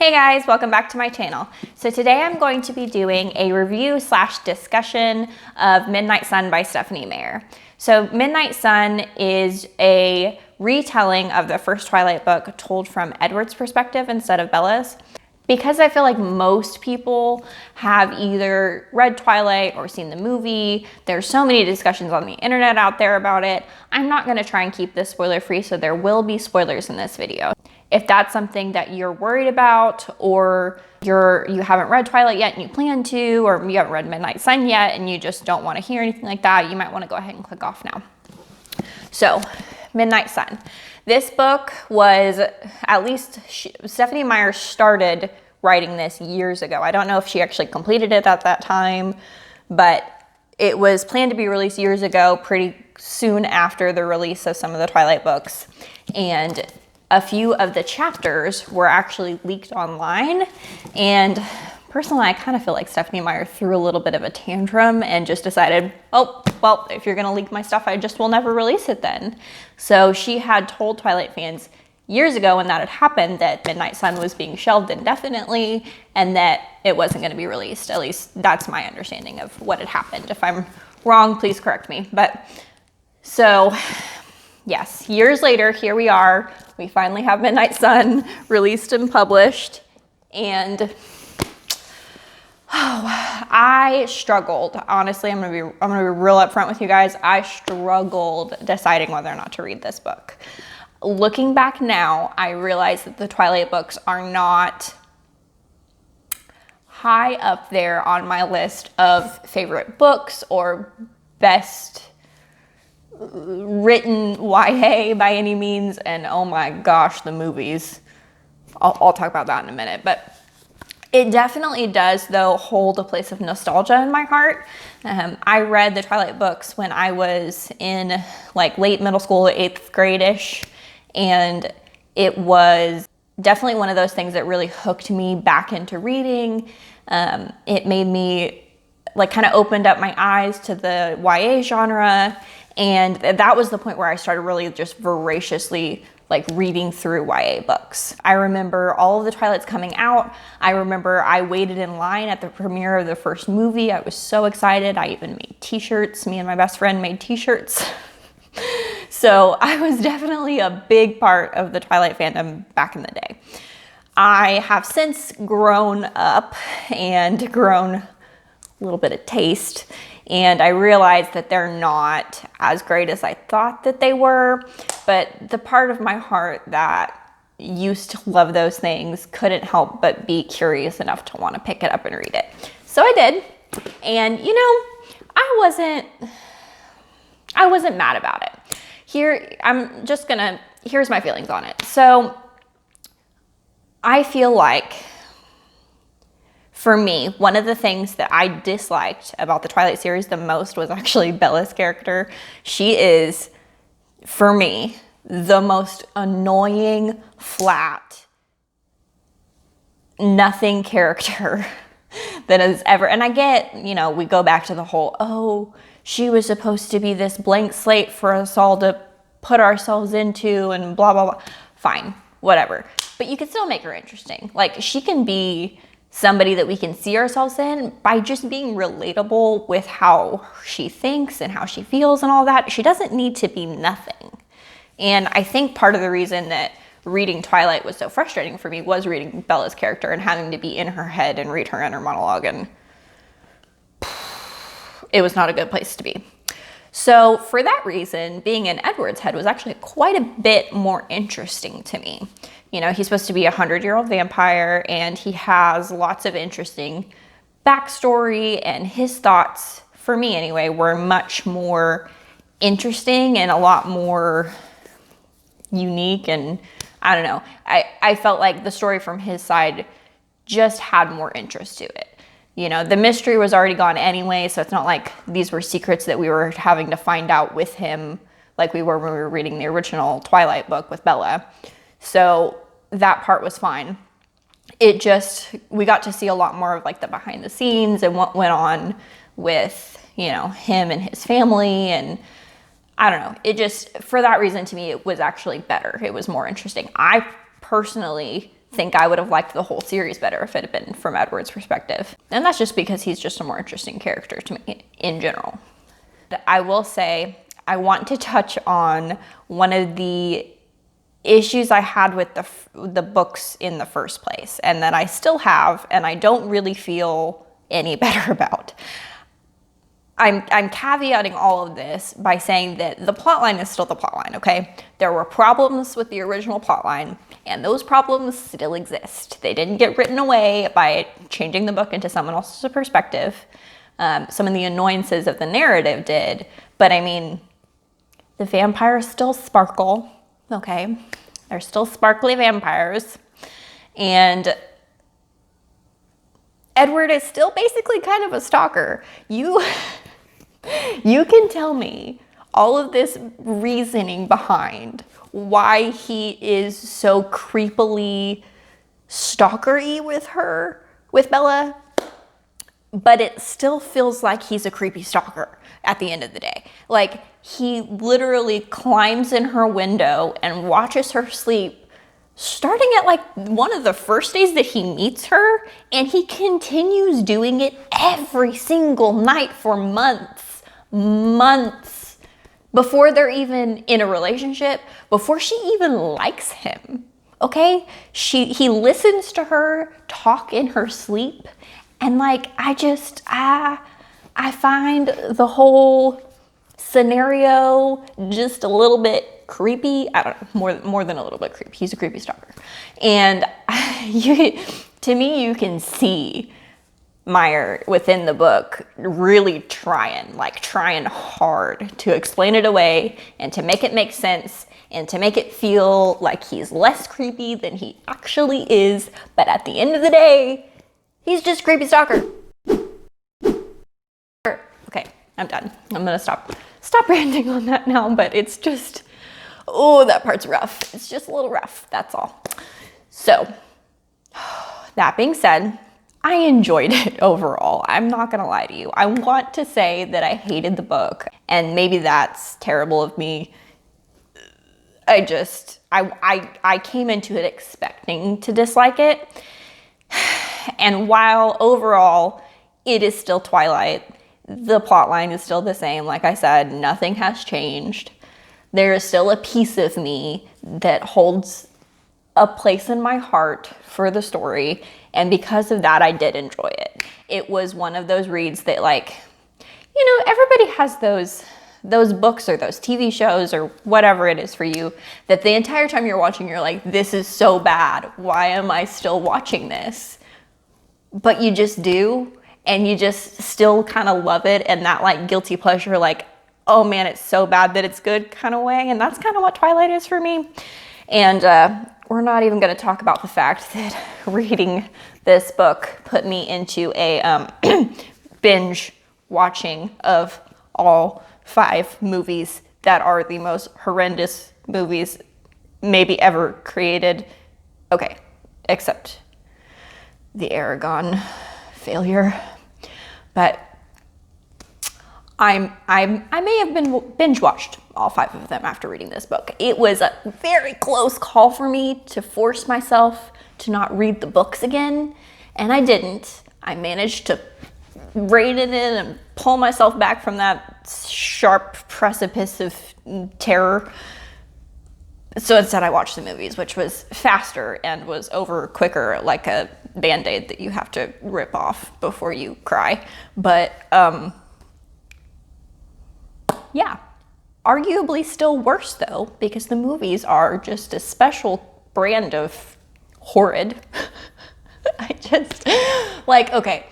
Hey guys, welcome back to my channel. So today I'm going to be doing a review / discussion of Midnight Sun by Stephanie Meyer. So Midnight Sun is a retelling of the first Twilight book told from Edward's perspective instead of Bella's. Because I feel like most people have either read Twilight or seen the movie, there's so many discussions on the internet out there about it, I'm not going to try and keep this spoiler free, so there will be spoilers in this video. If that's something that you're worried about, or you haven't read Twilight yet and you plan to, or you haven't read Midnight Sun yet and you just don't want to hear anything like that, you might want to go ahead and click off now. So, Midnight Sun. This book was, at least Stephanie Meyer started writing this years ago. I don't know if she actually completed it at that time, but it was planned to be released years ago, pretty soon after the release of some of the Twilight books. And a few of the chapters were actually leaked online. And personally, I kind of feel like Stephanie Meyer threw a little bit of a tantrum and just decided, oh, well, if you're gonna leak my stuff, I just will never release it then. So she had told Twilight fans years ago when that had happened that Midnight Sun was being shelved indefinitely and that it wasn't gonna be released. At least that's my understanding of what had happened. If I'm wrong, please correct me. But so yes, years later, here we are. We finally have Midnight Sun released and published. And I struggled. Honestly, I'm gonna be real upfront with you guys. I struggled deciding whether or not to read this book. Looking back now, I realize that the Twilight books are not high up there on my list of favorite books or best written YA by any means. And oh my gosh, the movies. I'll talk about that in a minute. But it definitely does, though, hold a place of nostalgia in my heart. I read the Twilight books when I was in like late middle school, 8th grade-ish. And it was definitely one of those things that really hooked me back into reading. It made me like kind of opened up my eyes to the YA genre. And that was the point where I started really just voraciously like reading through YA books. I remember all of the Twilights coming out. I remember I waited in line at the premiere of the first movie. I was so excited. I even made t-shirts. Me and my best friend made t-shirts. So I was definitely a big part of the Twilight fandom back in the day. I have since grown up and grown a little bit of taste, and I realized that they're not as great as I thought that they were, but the part of my heart that used to love those things couldn't help but be curious enough to want to pick it up and read it. So I did, and you know, I wasn't mad about it. Here's my feelings on it. So I feel like, for me, one of the things that I disliked about the Twilight series the most was actually Bella's character. She is, for me, the most annoying, flat, nothing character that has ever, and I get, you know, we go back to the whole, oh, she was supposed to be this blank slate for us all to put ourselves into and blah, blah, blah. Fine, whatever. But you can still make her interesting. Like, she can be somebody that we can see ourselves in by just being relatable with how she thinks and how she feels and all that. She doesn't need to be nothing. And I think part of the reason that reading Twilight was so frustrating for me was reading Bella's character and having to be in her head and read her inner monologue, and it was not a good place to be. So for that reason, being in Edward's head was actually quite a bit more interesting to me. You know, he's supposed to be a 100-year-old vampire, and he has lots of interesting backstory, and his thoughts, for me anyway, were much more interesting and a lot more unique. And I don't know, I felt like the story from his side just had more interest to it. You know, the mystery was already gone anyway, so it's not like these were secrets that we were having to find out with him like we were when we were reading the original Twilight book with Bella. So that part was fine. It just, we got to see a lot more of like the behind the scenes and what went on with, you know, him and his family. And I don't know, it just, for that reason to me, it was actually better. It was more interesting. I personally think I would have liked the whole series better if it had been from Edward's perspective. And that's just because he's just a more interesting character to me in general. I will say, I want to touch on one of the issues I had with the books in the first place, and that I still have, and I don't really feel any better about. I'm caveating all of this by saying that the plotline is still the plotline, okay? There were problems with the original plotline, and those problems still exist. They didn't get written away by changing the book into someone else's perspective. Some of the annoyances of the narrative did, but I mean, the vampires still sparkle, okay? They're still sparkly vampires, and Edward is still basically kind of a stalker. You can tell me all of this reasoning behind why he is so creepily stalkery with Bella, but it still feels like he's a creepy stalker at the end of the day. Like, he literally climbs in her window and watches her sleep, starting at like one of the first days that he meets her, and he continues doing it every single night for months before they're even in a relationship, before she even likes him. Okay? He listens to her talk in her sleep, and like, I find the whole scenario just a little bit creepy. I don't know, more than a little bit creepy. He's a creepy stalker. And to me, you can see Meyer within the book really trying hard to explain it away and to make it make sense and to make it feel like he's less creepy than he actually is. But at the end of the day, he's just a creepy stalker. Okay, I'm done. I'm gonna stop ranting on that now, but it's just, oh, that part's rough. It's just a little rough, that's all. So, that being said, I enjoyed it overall. I'm not gonna lie to you. I want to say that I hated the book, and maybe that's terrible of me. I came into it expecting to dislike it. And while overall it is still Twilight, the plotline is still the same. Like I said, nothing has changed. There is still a piece of me that holds a place in my heart for the story, and because of that, I did enjoy it. It was one of those reads that, like, you know, everybody has those books or those TV shows or whatever it is for you that the entire time you're watching, you're like, this is so bad. Why am I still watching this? But you just do, and you just still kind of love it, and that like guilty pleasure, like, oh man, it's so bad that it's good kind of way. And that's kind of what Twilight is for me. And we're not even going to talk about the fact that reading this book put me into a binge watching of all 5 movies that are the most horrendous movies maybe ever created. Okay, except the Aragon failure. But I may have been binge watched all 5 of them after reading this book. It was a very close call for me to force myself to not read the books again, and I didn't. I managed to rein it in and pull myself back from that sharp precipice of terror. So instead I watched the movies, which was faster and was over quicker, like a Band-Aid that you have to rip off before you cry. But yeah, arguably still worse though, because the movies are just a special brand of horrid. I just, like, okay,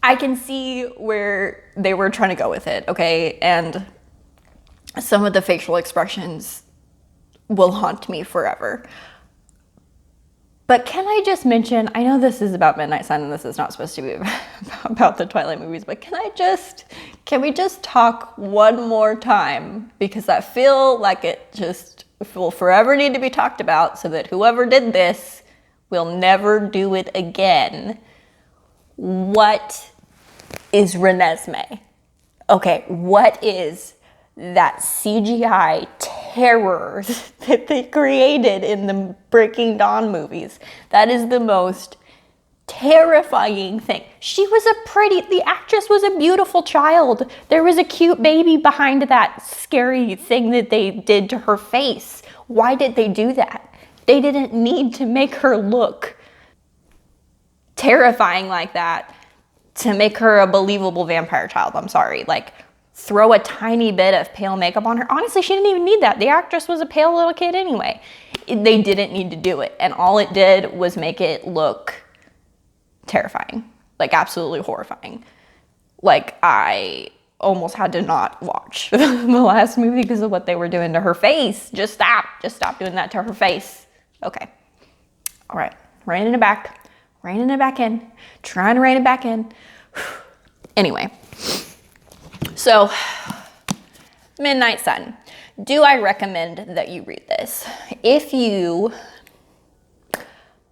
I can see where they were trying to go with it, okay? And some of the facial expressions will haunt me forever. But can I just mention, I know this is about Midnight Sun and this is not supposed to be about the Twilight movies, but can we just talk one more time? Because I feel like it just will forever need to be talked about so that whoever did this will never do it again. What is Renesmee? Okay, what is that CGI terror that they created in the Breaking Dawn movies. That is the most terrifying thing. The actress was a beautiful child. There was a cute baby behind that scary thing that they did to her face. Why did they do that? They didn't need to make her look terrifying like that to make her a believable vampire child. I'm sorry. Like, throw a tiny bit of pale makeup on her. Honestly, she didn't even need that. The actress was a pale little kid anyway. They didn't need to do it. And all it did was make it look terrifying. Like, absolutely horrifying. Like, I almost had to not watch the last movie because of what they were doing to her face. Just stop doing that to her face. Okay. All right. Reining it back in, trying to rein it back in. Anyway, so Midnight Sun. Do I recommend that you read this? If you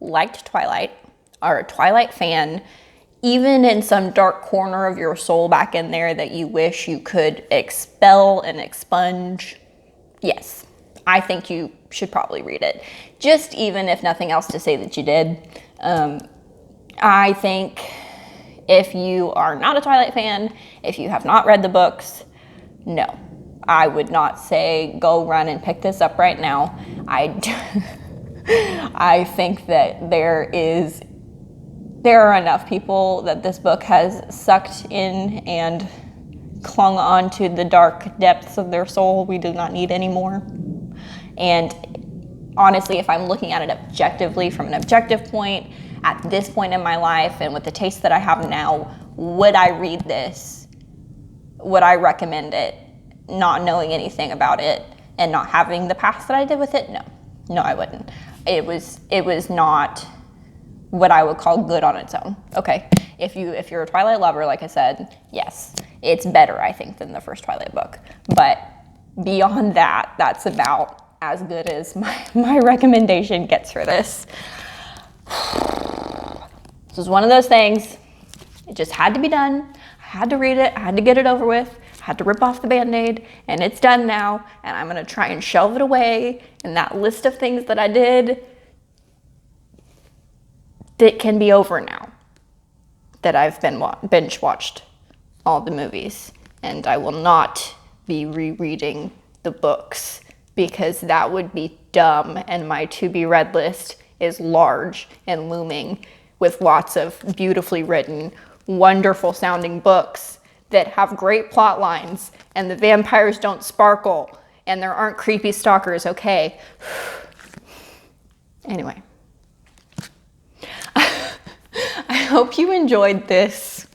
liked Twilight, are a Twilight fan, even in some dark corner of your soul back in there that you wish you could expel and expunge, yes, I think you should probably read it. Just even if nothing else to say that you did. I think if you are not a Twilight fan, if you have not read the books, no. I would not say go run and pick this up right now. I think that there are enough people that this book has sucked in and clung on to the dark depths of their soul. We do not need any more. And honestly, if I'm looking at it objectively, from an objective point, at this point in my life and with the taste that I have now, would I read this? Would I recommend it? Not knowing anything about it and not having the past that I did with it? No, I wouldn't. It was not what I would call good on its own. Okay, if you're a Twilight lover, like I said, yes, it's better, I think, than the first Twilight book. But beyond that, that's about as good as my recommendation gets for this. This was one of those things, it just had to be done. I had to read it, I had to get it over with, I had to rip off the Band-Aid, and it's done now, and I'm gonna try and shelve it away in that list of things that I did that can be over now, that I've binge watched all the movies, and I will not be rereading the books because that would be dumb, and my to-be-read list is large and looming with lots of beautifully written, wonderful sounding books that have great plot lines, and the vampires don't sparkle, and there aren't creepy stalkers, okay? Anyway. I hope you enjoyed this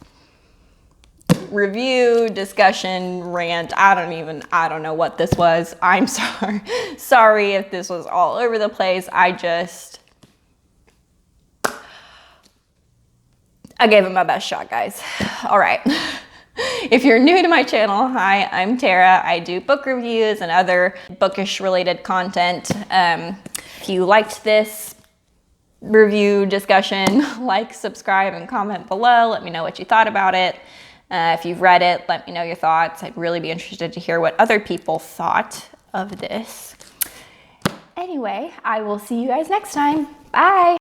review, discussion, rant. I don't know what this was. I'm sorry if this was all over the place. I gave it my best shot, guys. All right. If you're new to my channel, hi, I'm Tara. I do book reviews and other bookish related content. If you liked this review discussion, like, subscribe, and comment below. Let me know what you thought about it. If you've read it, let me know your thoughts. I'd really be interested to hear what other people thought of this. Anyway, I will see you guys next time. Bye.